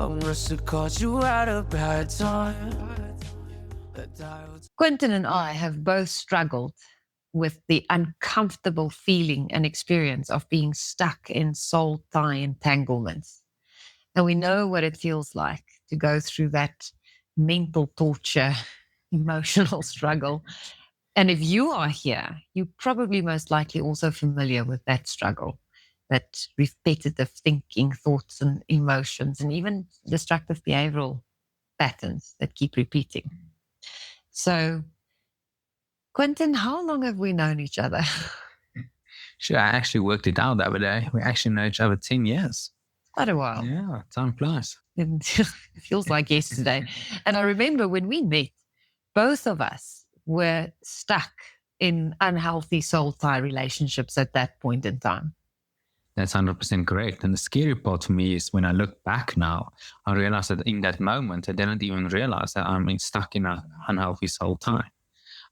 I must have caught you at a bad time. Quinton and I have both struggled with the uncomfortable feeling and experience of being stuck in soul tie entanglements. And we know what it feels like to go through that mental torture, emotional struggle. And if you are here, you're probably most likely also familiar with that struggle, that repetitive thinking, thoughts, and emotions, and even destructive behavioral patterns that keep repeating. So, Quinton, how long have we known each other? Sure, I actually worked it out the other day. We actually know each other 10 years. Quite a while. Yeah, time flies. It feels like yesterday. And I remember when we met, both of us were stuck in unhealthy soul tie relationships at that point in time. That's 100% correct. And the scary part for me is when I look back now, I realize that in that moment, I didn't even realize that I'm stuck in an unhealthy soul tie.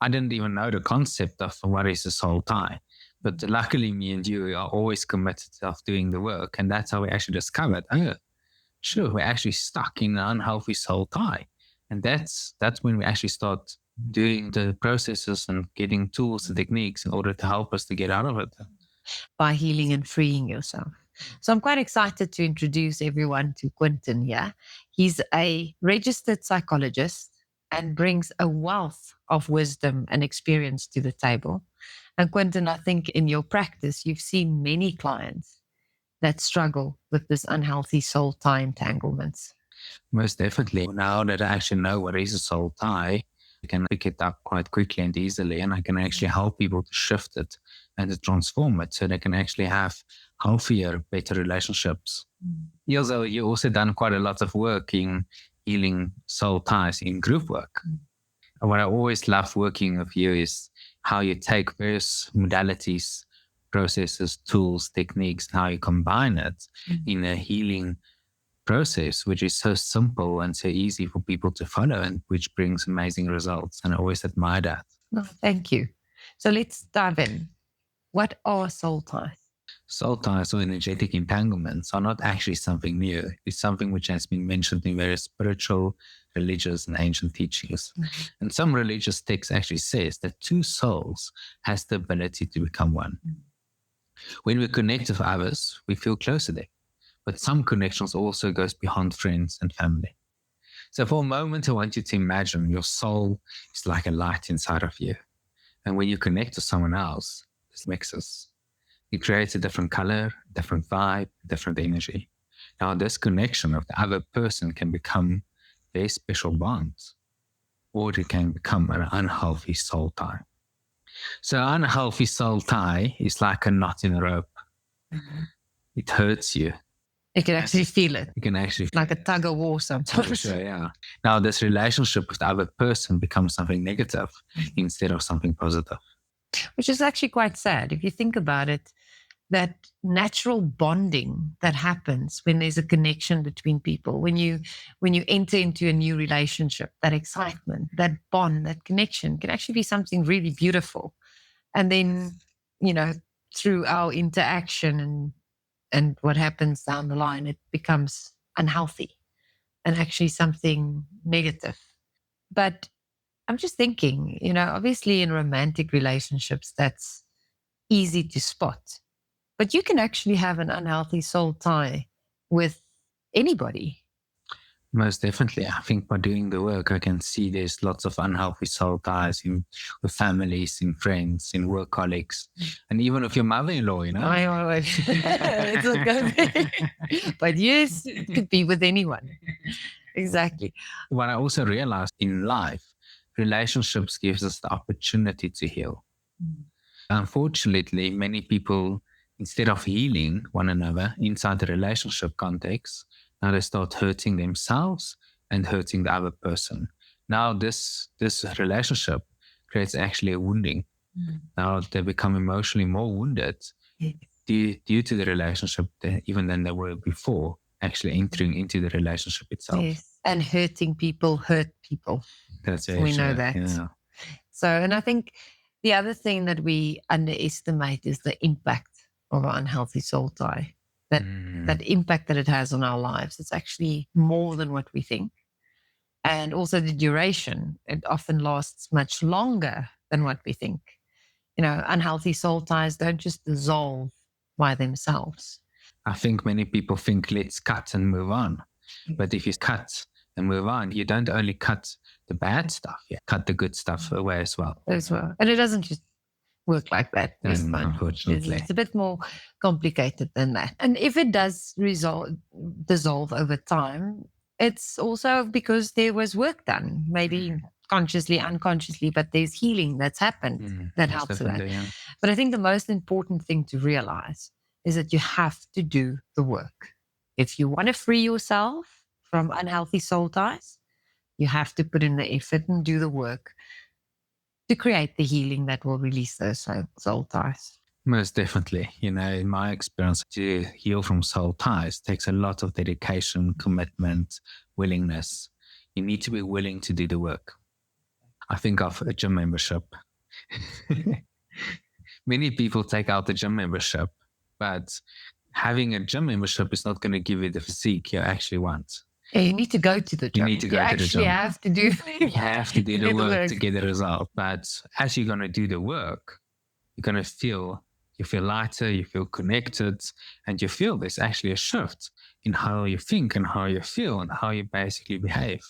I didn't even know the concept of what is a soul tie. But luckily, me and you are always committed to doing the work. And that's how we actually discovered, sure, we're actually stuck in an unhealthy soul tie. And that's when we actually start doing the processes and getting tools and techniques in order to help us to get out of it. By healing and freeing yourself. So I'm quite excited to introduce everyone to Quinton here. He's a registered psychologist and brings a wealth of wisdom and experience to the table. And Quinton, I think in your practice, you've seen many clients that struggle with this unhealthy soul tie entanglements. Most definitely. Now that I actually know what is a soul tie, I can pick it up quite quickly and easily, and I can actually help people to shift it and to transform it so they can actually have healthier, better relationships. Ilze, you also done quite a lot of work in healing soul ties in group work. What I always love working with you is how you take various modalities, processes, tools, techniques, and how you combine it in a healing process, which is so simple and so easy for people to follow and which brings amazing results. And I always admire that. Oh, thank you. So let's dive in. What are soul ties? Soul ties or energetic entanglements are not actually something new. It's something which has been mentioned in various spiritual, religious, and ancient teachings. And some religious texts actually says that two souls has the ability to become one. When we connect with others, we feel close to them. But some connections also goes beyond friends and family. So for a moment, I want you to imagine your soul is like a light inside of you. And when you connect to someone else, this mixes. It creates a different color, different vibe, different energy. Now, this connection of the other person can become very special bonds, or it can become an unhealthy soul tie. So an unhealthy soul tie is like a knot in a rope. It hurts you. You can actually feel it. You can actually like a tug of war sometimes. Sure, yeah. Now, this relationship with the other person becomes something negative instead of something positive. Which is actually quite sad. If you think about it, that natural bonding that happens when there's a connection between people, when you enter into a new relationship, that excitement, that bond, that connection can actually be something really beautiful. And then, through our interaction and what happens down the line, it becomes unhealthy and actually something negative. But I'm just thinking, obviously in romantic relationships, that's easy to spot. But you can actually have an unhealthy soul tie with anybody. Most definitely. I think by doing the work, I can see there's lots of unhealthy soul ties with families, in friends, in work colleagues, and even with your mother-in-law, It's not going to be. But yes, it could be with anyone. Exactly. What I also realized in life, relationships gives us the opportunity to heal. Unfortunately, many people, instead of healing one another inside the relationship context, now they start hurting themselves and hurting the other person. Now this relationship creates actually a wounding. Now they become emotionally more wounded due to the relationship even than they were before actually entering into the relationship itself. Yes. And hurting people hurt people. That's we know that. Yeah. So, and I think the other thing that we underestimate is the impact of an unhealthy soul tie. that impact that it has on our lives. It's actually more than what we think. And also the duration, it often lasts much longer than what we think. Unhealthy soul ties don't just dissolve by themselves. I think many people think let's cut and move on. But if you cut and move on, you don't only cut the bad stuff, you cut the good stuff away as well. And it doesn't just work like that. Unfortunately. It's a bit more complicated than that. And if it does dissolve over time, it's also because there was work done, maybe consciously, unconsciously, but there's healing that's happened that helps with that. Yeah. But I think the most important thing to realize is that you have to do the work. If you want to free yourself from unhealthy soul ties, you have to put in the effort and do the work to create the healing that will release those soul ties. Most definitely. In my experience, to heal from soul ties takes a lot of dedication, commitment, willingness. You need to be willing to do the work. I think of a gym membership. Many people take out the gym membership, but having a gym membership is not going to give you the physique you actually want. Yeah, you need to go to the gym. You need to go to the gym. You have to do the work to get the result. But as you're going to do the work, you're going to feel lighter, you feel connected, and you feel there's actually a shift in how you think and how you feel and how you basically behave.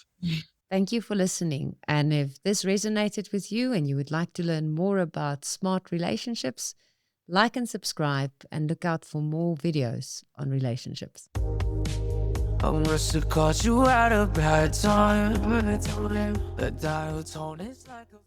Thank you for listening. And if this resonated with you and you would like to learn more about smart relationships, like and subscribe and look out for more videos on relationships. I must have caught you at a bad time. The dial tone is like a